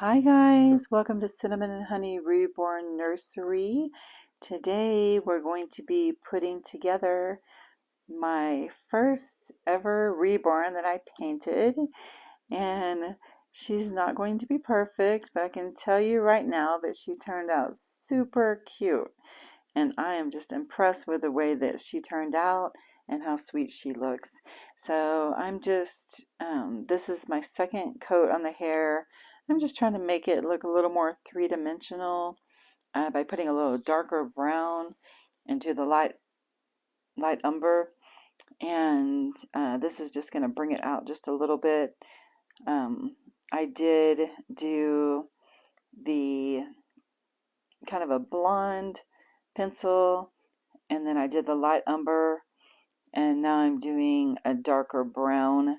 Hi guys, welcome to Cinnamon and Honey Reborn Nursery. Today we're going to be putting together my first ever reborn that I painted, and she's not going to be perfect, but I can tell you right now that she turned out super cute, and I am just impressed with the way that she turned out and how sweet she looks. So this is my second coat on the hair. I'm just trying to make it look a little more three-dimensional by putting a little darker brown into the light umber. And this is just going to bring it out just a little bit. I did do the kind of a blonde pencil, and then I did the light umber, and now I'm doing a darker brown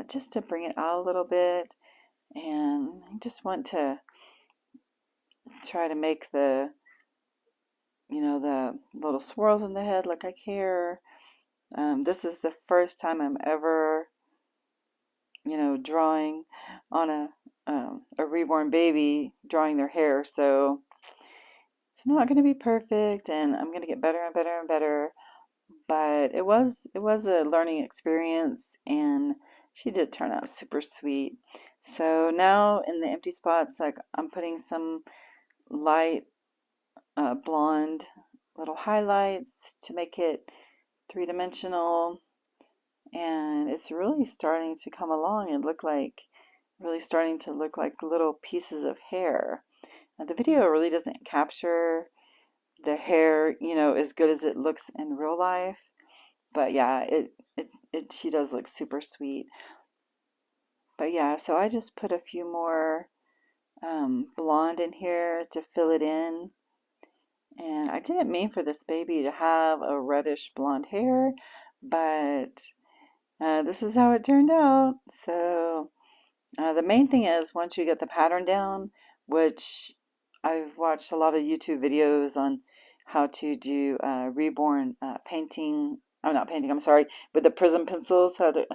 just to bring it out a little bit. And I just want to try to make the little swirls in the head look like hair. This is the first time I'm ever drawing on a reborn baby, drawing their hair, so it's not going to be perfect, and I'm going to get better and better and better. But it was a learning experience, and she did turn out super sweet. So now in the empty spots, like, I'm putting some light blonde little highlights to make it three-dimensional, and it's really starting to come along and really starting to look like little pieces of hair. Now, the video really doesn't capture the hair, as good as it looks in real life. But yeah, she does look super sweet. But yeah, so I just put a few more blonde in here to fill it in. And I didn't mean for this baby to have a reddish blonde hair, but this is how it turned out. So the main thing is, once you get the pattern down, which I've watched a lot of YouTube videos on how to do reborn painting. I'm not painting, I'm sorry, with the prism pencils, how to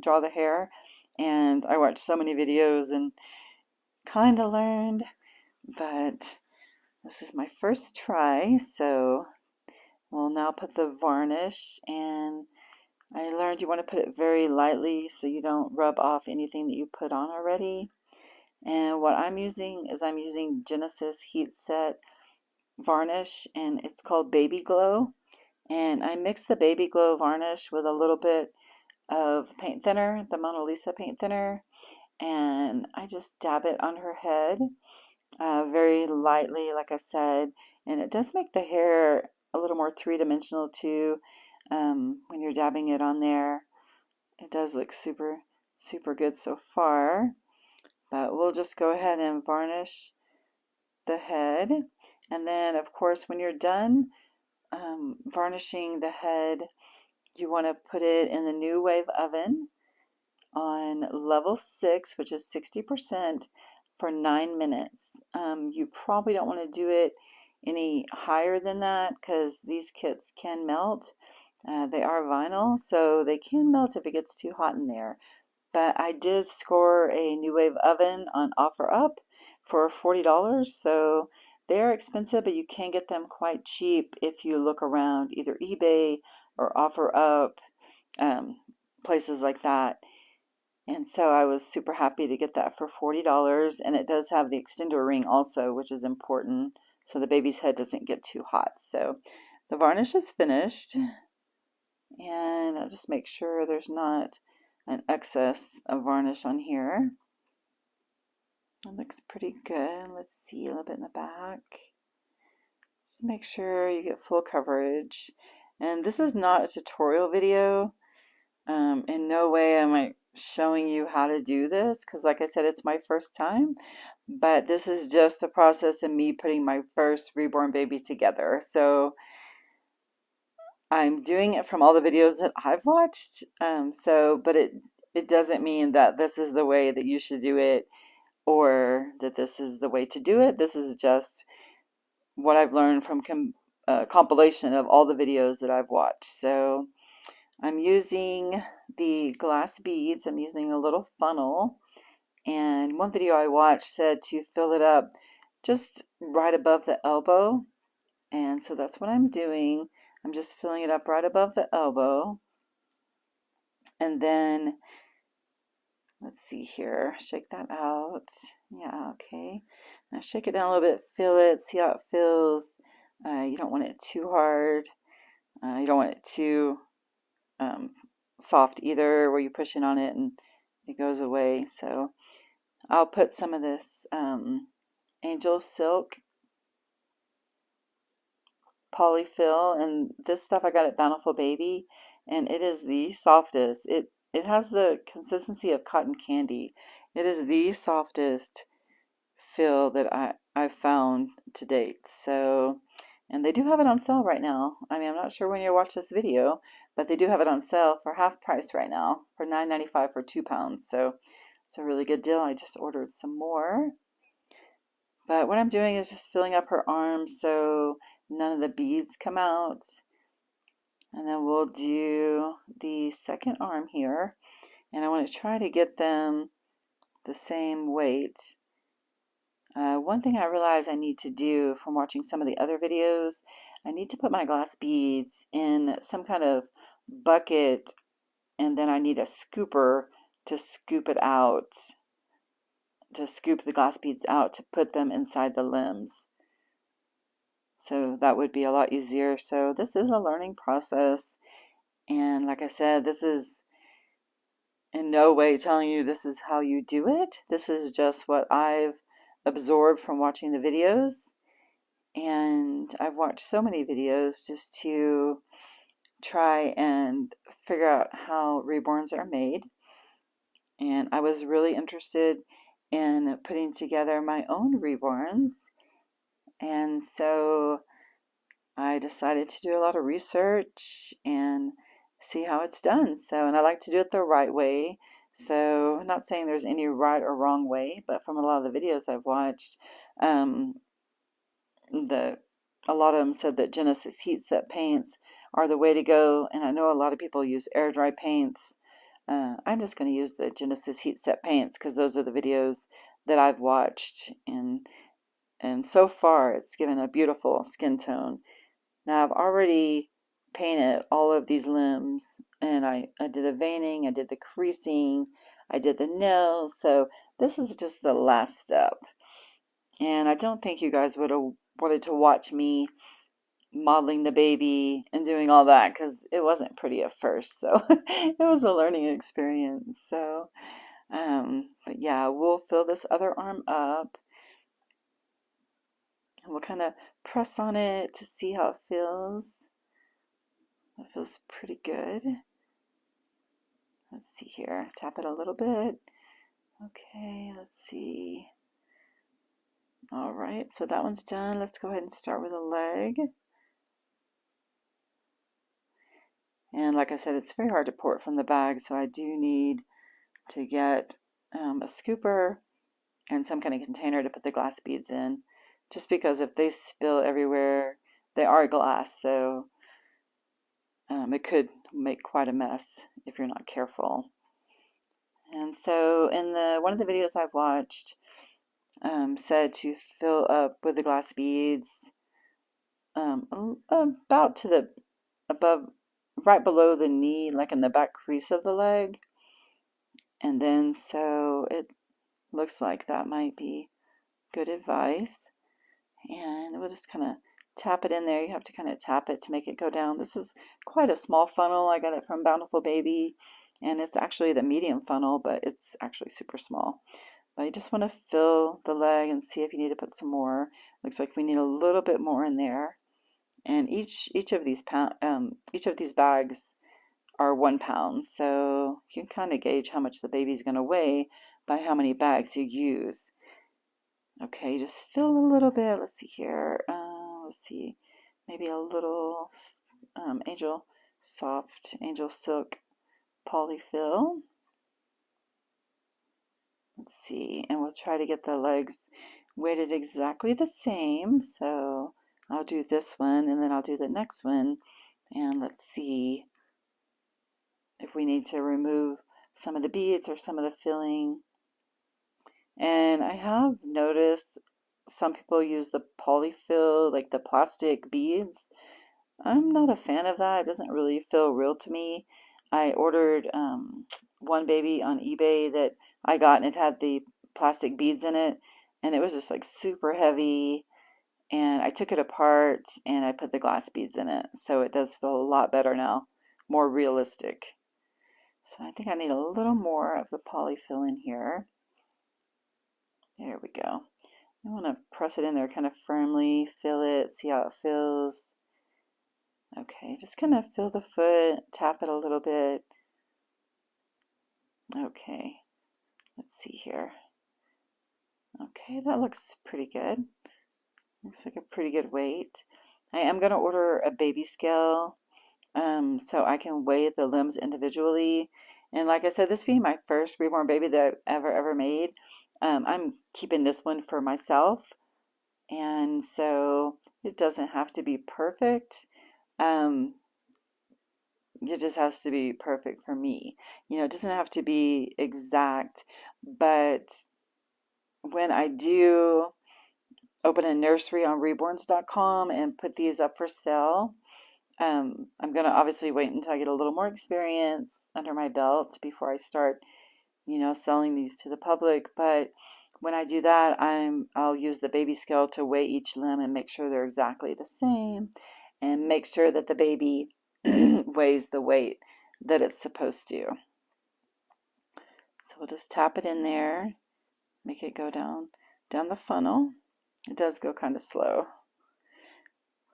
draw the hair. And I watched so many videos and kind of learned, but this is my first try. So we'll now put the varnish, and I learned you want to put it very lightly so you don't rub off anything that you put on already. And what I'm using is Genesis Heat Set varnish, and it's called Baby Glow. And I mix the Baby Glow varnish with a little bit of paint thinner, the Mona Lisa paint thinner, and I just dab it on her head very lightly, like I said, and it does make the hair a little more three-dimensional too when you're dabbing it on there. It does look super, super good so far, but we'll just go ahead and varnish the head. And then, of course, when you're done varnishing the head, you want to put it in the New Wave oven on level 6, which is 60%, for 9 minutes. You probably don't want to do it any higher than that because these kits can melt. They are vinyl, so they can melt if it gets too hot in there. But I did score a New Wave oven on OfferUp for $40, so they're expensive, but you can get them quite cheap if you look around either eBay or OfferUp, places like that. And so I was super happy to get that for $40, and it does have the extender ring also, which is important so the baby's head doesn't get too hot. So the varnish is finished, and I'll just make sure there's not an excess of varnish on here. It looks pretty good. Let's see a little bit in the back. Just make sure you get full coverage. And this is not a tutorial video. In no way am I showing you how to do this because, like I said, it's my first time. But this is just the process of me putting my first reborn baby together. So I'm doing it from all the videos that I've watched. But it doesn't mean that this is the way that you should do it or that this is the way to do it. This is just what I've learned from compilation of all the videos that I've watched. So I'm using the glass beads. I'm using a little funnel, And one video I watched said to fill it up just right above the elbow. And so that's what I'm doing. I'm just filling it up right above the elbow. And then, let's see here, shake that out. Yeah, okay. Now shake it down a little bit, feel it, see how it feels. You don't want it too hard. You don't want it too um, soft either, where you push in on it and it goes away. So I'll put some of this Angel Silk polyfill, and this stuff I got at Bountiful Baby, and it is the softest. It has the consistency of cotton candy. It is the softest fill that I've found to date. So, and they do have it on sale right now. I mean, I'm not sure when you watch this video, but they do have it on sale for half price right now, for $9.95 for 2 pounds. So it's a really good deal. I just ordered some more. But what I'm doing is just filling up her arms so none of the beads come out. And then we'll do the second arm here. And I want to try to get them the same weight. One thing I realize I need to do from watching some of the other videos, I need to put my glass beads in some kind of bucket, and then I need a scooper to scoop it out, to scoop the glass beads out to put them inside the limbs. So that would be a lot easier. So this is a learning process. And like I said, this is in no way telling you this is how you do it. This is just what I've absorbed from watching the videos. And I've watched so many videos just to try and figure out how reborns are made. And I was really interested in putting together my own reborns. And so I decided to do a lot of research and see how it's done. So, and I like to do it the right way. So, I'm not saying there's any right or wrong way, but from a lot of the videos I've watched, um, a lot of them said that Genesis heat set paints are the way to go. And I know a lot of people use air dry paints. I'm just going to use the Genesis heat set paints because those are the videos that I've watched, and so far it's given a beautiful skin tone. Now I've already painted all of these limbs, and I did the veining, I did the creasing, I did the nails, so this is just the last step. And I don't think you guys would have wanted to watch me modeling the baby and doing all that because it wasn't pretty at first, so it was a learning experience. So but yeah, we'll fill this other arm up, and we'll kind of press on it to see how it feels. It feels pretty good. Let's see here. Tap it a little bit. Okay, let's see. All right, so that one's done. Let's go ahead and start with a leg. And like I said, it's very hard to pour it from the bag, so I do need to get a scooper and some kind of container to put the glass beads in, just because if they spill everywhere, they are glass, so it could make quite a mess if you're not careful. And so in one of the videos I've watched, said to fill up with the glass beads about to the above, right below the knee, like in the back crease of the leg. And then so it looks like that might be good advice. And we'll just kind of tap it in there. You have to kind of tap it to make it go down. This is quite a small funnel. I got it from Bountiful Baby, and it's actually the medium funnel, but it's actually super small. But you just want to fill the leg and see if you need to put some more. Looks like we need a little bit more in there. And each of these bags are 1 pound, so you can kind of gauge how much the baby's going to weigh by how many bags you use. Okay, just fill a little bit. Let's see here. Let's see, maybe a little Angel Silk polyfill. Let's see, and we'll try to get the legs weighted exactly the same. So I'll do this one, and then I'll do the next one, and let's see if we need to remove some of the beads or some of the filling. And I have noticed some people use the polyfill, like the plastic beads. I'm not a fan of that. It doesn't really feel real to me. I ordered one baby on eBay that I got, and it had the plastic beads in it, and it was just like super heavy. And I took it apart and I put the glass beads in it, so it does feel a lot better now, more realistic. So I think I need a little more of the polyfill in here. There we go. I want to press it in there kind of firmly, feel it, see how it feels. Okay, just kind of feel the foot, tap it a little bit. Okay, let's see here. Okay, that looks pretty good. Looks like a pretty good weight. I am going to order a baby scale so I can weigh the limbs individually. And like I said, this being my first reborn baby that I've ever made, I'm keeping this one for myself. And so it doesn't have to be perfect. Um, it just has to be perfect for me. You know, it doesn't have to be exact, but when I do open a nursery on reborns.com and put these up for sale, I'm going to obviously wait until I get a little more experience under my belt before I start, you know, selling these to the public. But when I do that, I'll use the baby scale to weigh each limb and make sure they're exactly the same and make sure that the baby weighs the weight that it's supposed to. So we'll just tap it in there, make it go down the funnel. It does go kind of slow.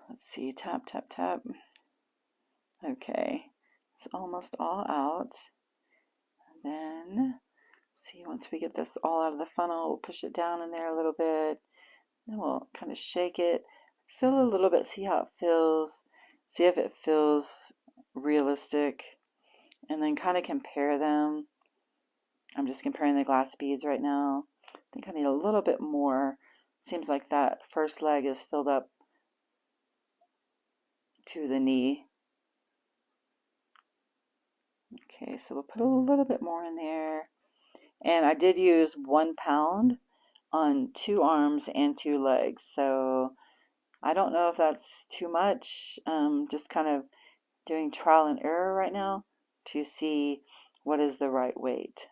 Let's see, tap, tap, tap. Okay, it's almost all out. And then, see, once we get this all out of the funnel, we'll push it down in there a little bit. Then we'll kind of shake it, feel a little bit, see how it feels, see if it feels realistic, and then kind of compare them. I'm just comparing the glass beads right now. I think I need a little bit more. Seems like that first leg is filled up to the knee. Okay, so we'll put a little bit more in there. And I did use 1 pound on 2 arms and 2 legs. So I don't know if that's too much. Just kind of doing trial and error right now to see what is the right weight.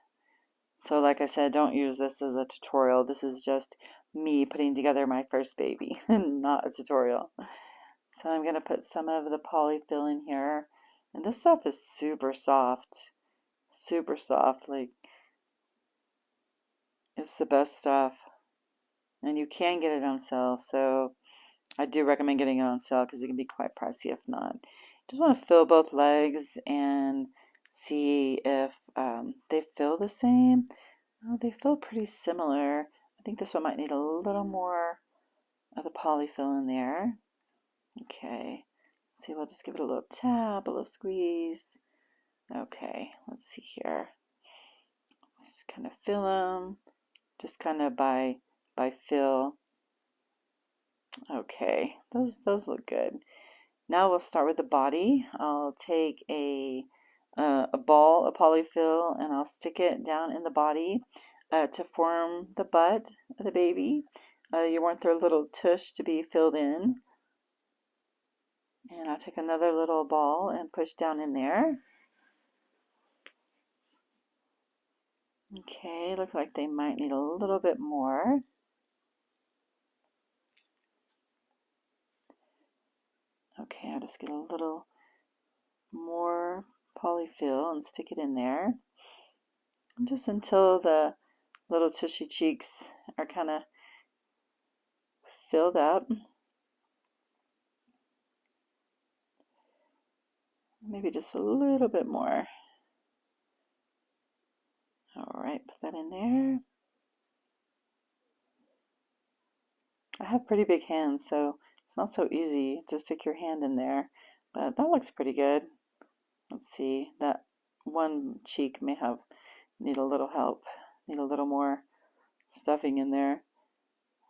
So like I said, don't use this as a tutorial. This is just me putting together my first baby, not a tutorial. So I'm going to put some of the polyfill in here. And this stuff is super soft. Super soft. Like, it's the best stuff. And you can get it on sale. So I do recommend getting it on sale because it can be quite pricey if not. Just want to fill both legs and see if they feel the same. Oh, they feel pretty similar. I think this one might need a little more of the polyfill in there. Okay, see, we'll just give it a little tap, a little squeeze. Okay, let's see here. Just kind of fill them, just kind of by feel. Okay, those look good. Now we'll start with the body. I'll take a ball of polyfill and I'll stick it down in the body to form the butt of the baby. You want their little tush to be filled in. And I'll take another little ball and push down in there. Okay, looks like they might need a little bit more. Okay, I'll just get a little more polyfill and stick it in there. Just until the little tushy cheeks are kind of filled up. Maybe just a little bit more. All right, put that in there. I have pretty big hands, so it's not so easy to stick your hand in there, but that looks pretty good. Let's see, that one cheek may need a little help, need a little more stuffing in there.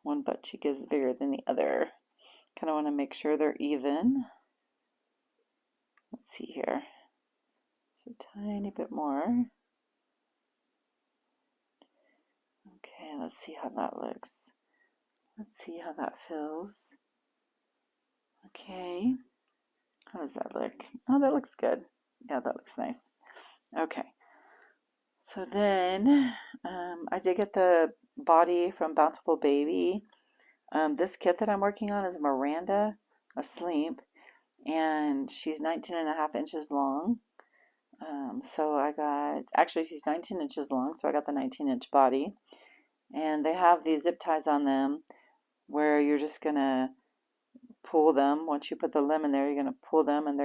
One butt cheek is bigger than the other. Kind of want to make sure they're even. Let's see here. Just a tiny bit more. Okay, let's see how that looks. Let's see how that feels. Okay, how does that look? Oh, that looks good. Yeah, that looks nice. Okay, so then I did get the body from Bountiful Baby. This kit that I'm working on is Miranda Asleep, and she's 19.5 inches long. So I got, actually she's 19 inches long, so I got the 19-inch body. And they have these zip ties on them where you're just gonna pull them. Once you put the limb in there, you're gonna pull them and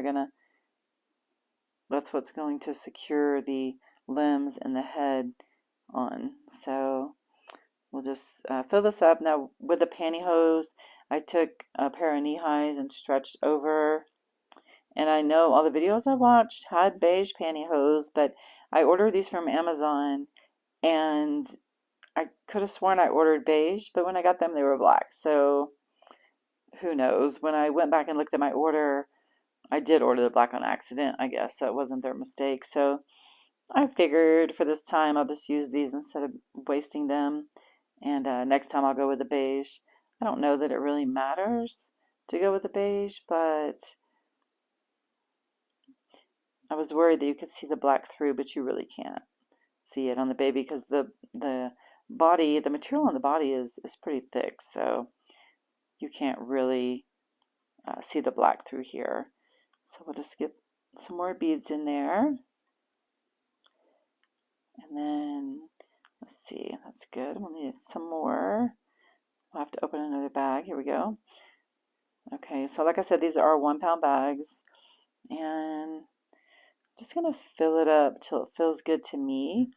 that's what's going to secure the limbs and the head on. So we'll just fill this up. Now with the pantyhose, I took a pair of knee highs and stretched over. And I know all the videos I watched had beige pantyhose, but I ordered these from Amazon and I could have sworn I ordered beige, but when I got them, they were black. So who knows? When I went back and looked at my order, I did order the black on accident, I guess. So it wasn't their mistake. So I figured for this time, I'll just use these instead of wasting them. And next time I'll go with the beige. I don't know that it really matters to go with the beige, but I was worried that you could see the black through, but you really can't see it on the baby because the body, the material on the body is pretty thick, so you can't really see the black through here. So we'll just get some more beads in there. And then, let's see, that's good. We'll need some more. We'll have to open another bag. Here we go. Okay, so like I said, these are 1-pound bags. And I'm just going to fill it up till it feels good to me.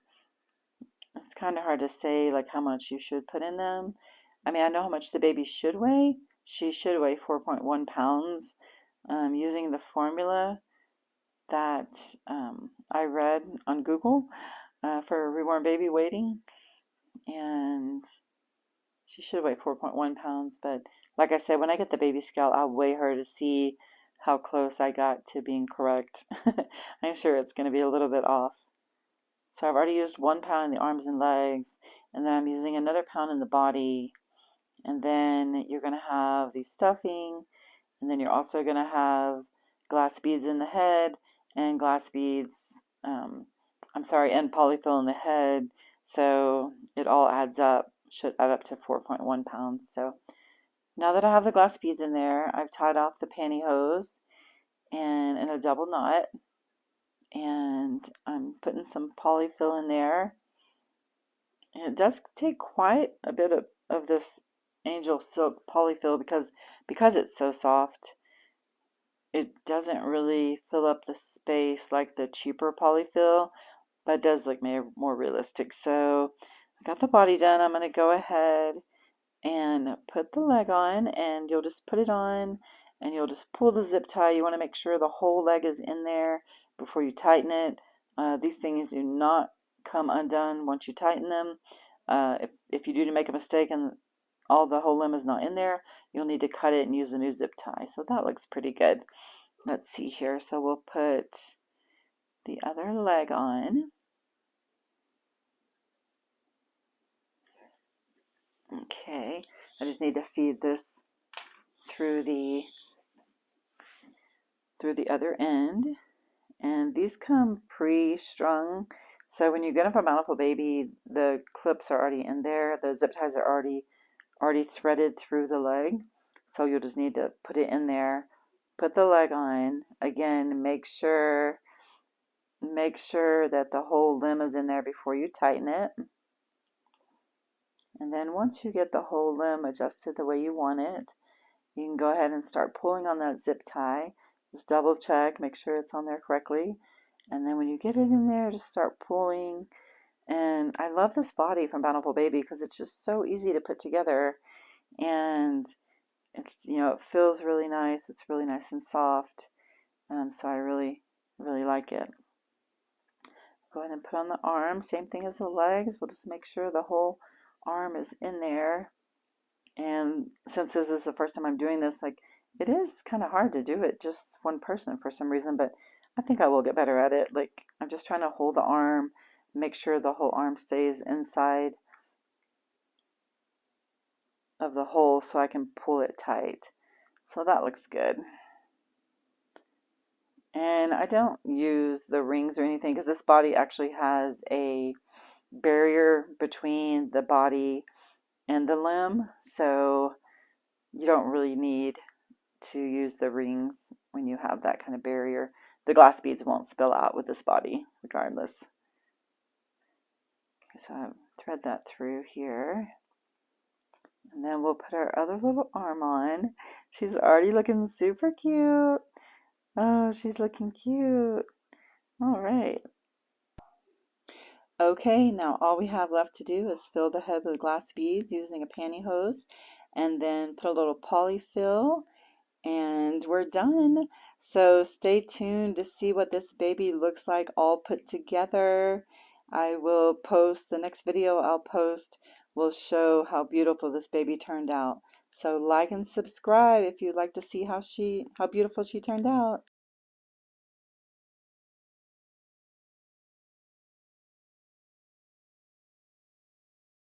It's kind of hard to say like how much you should put in them. I mean, I know how much the baby should weigh. She should weigh 4.1 pounds using the formula that I read on Google for reborn baby weighting. And she should weigh 4.1 pounds. But like I said, when I get the baby scale, I'll weigh her to see how close I got to being correct. I'm sure it's going to be a little bit off. So I've already used 1 pound in the arms and legs, and then I'm using another pound in the body. And then you're going to have the stuffing, and then you're also going to have glass beads in the head and glass beads, and polyfill in the head. So it all adds up, should add up to 4.1 pounds. So now that I have the glass beads in there, I've tied off the pantyhose and in a double knot. And I'm putting some polyfill in there. And it does take quite a bit of this angel silk polyfill because it's so soft. It doesn't really fill up the space like the cheaper polyfill, but it does look more realistic. So I got the body done. I'm going to go ahead and put the leg on, and you'll just put it on and you'll just pull the zip tie. You want to make sure the whole leg is in there before you tighten it. These things do not come undone once you tighten them. If you do make a mistake and the whole limb is not in there, you'll need to cut it and use a new zip tie. So that looks pretty good. Let's see here. So we'll put the other leg on. Okay, I just need to feed this through the other end. And these come pre-strung. So when you get them from Bountiful Baby, the clips are already in there. The zip ties are already threaded through the leg. So you'll just need to put it in there. Put the leg on. Again, make sure that the whole limb is in there before you tighten it. And then once you get the whole limb adjusted the way you want it, you can go ahead and start pulling on that zip tie. Just double check, make sure it's on there correctly. And then when you get it in there, just start pulling. And I love this body from Bountiful Baby because it's just so easy to put together. And it's, it feels really nice. It's really nice and soft. So I really, really like it. Go ahead and put on the arm. Same thing as the legs. We'll just make sure the whole arm is in there. And since this is the first time I'm doing this, like, it is kind of hard to do it just one person for some reason, but I think I will get better at it. Like, I'm just trying to hold the arm, make sure the whole arm stays inside of the hole so I can pull it tight. So that looks good. And I don't use the rings or anything because this body actually has a barrier between the body and the limb, so you don't really need to use the rings when you have that kind of barrier. The glass beads won't spill out with this body regardless. Okay, so I'll thread that through here. And then we'll put our other little arm on. She's already looking super cute. Oh, she's looking cute. All right. Okay, now all we have left to do is fill the head with glass beads using a pantyhose, and then put a little polyfill, and we're done. So stay tuned to see what this baby looks like all put together. I will post the next video I'll post will show how beautiful this baby turned out. So like and subscribe if you'd like to see how beautiful she turned out.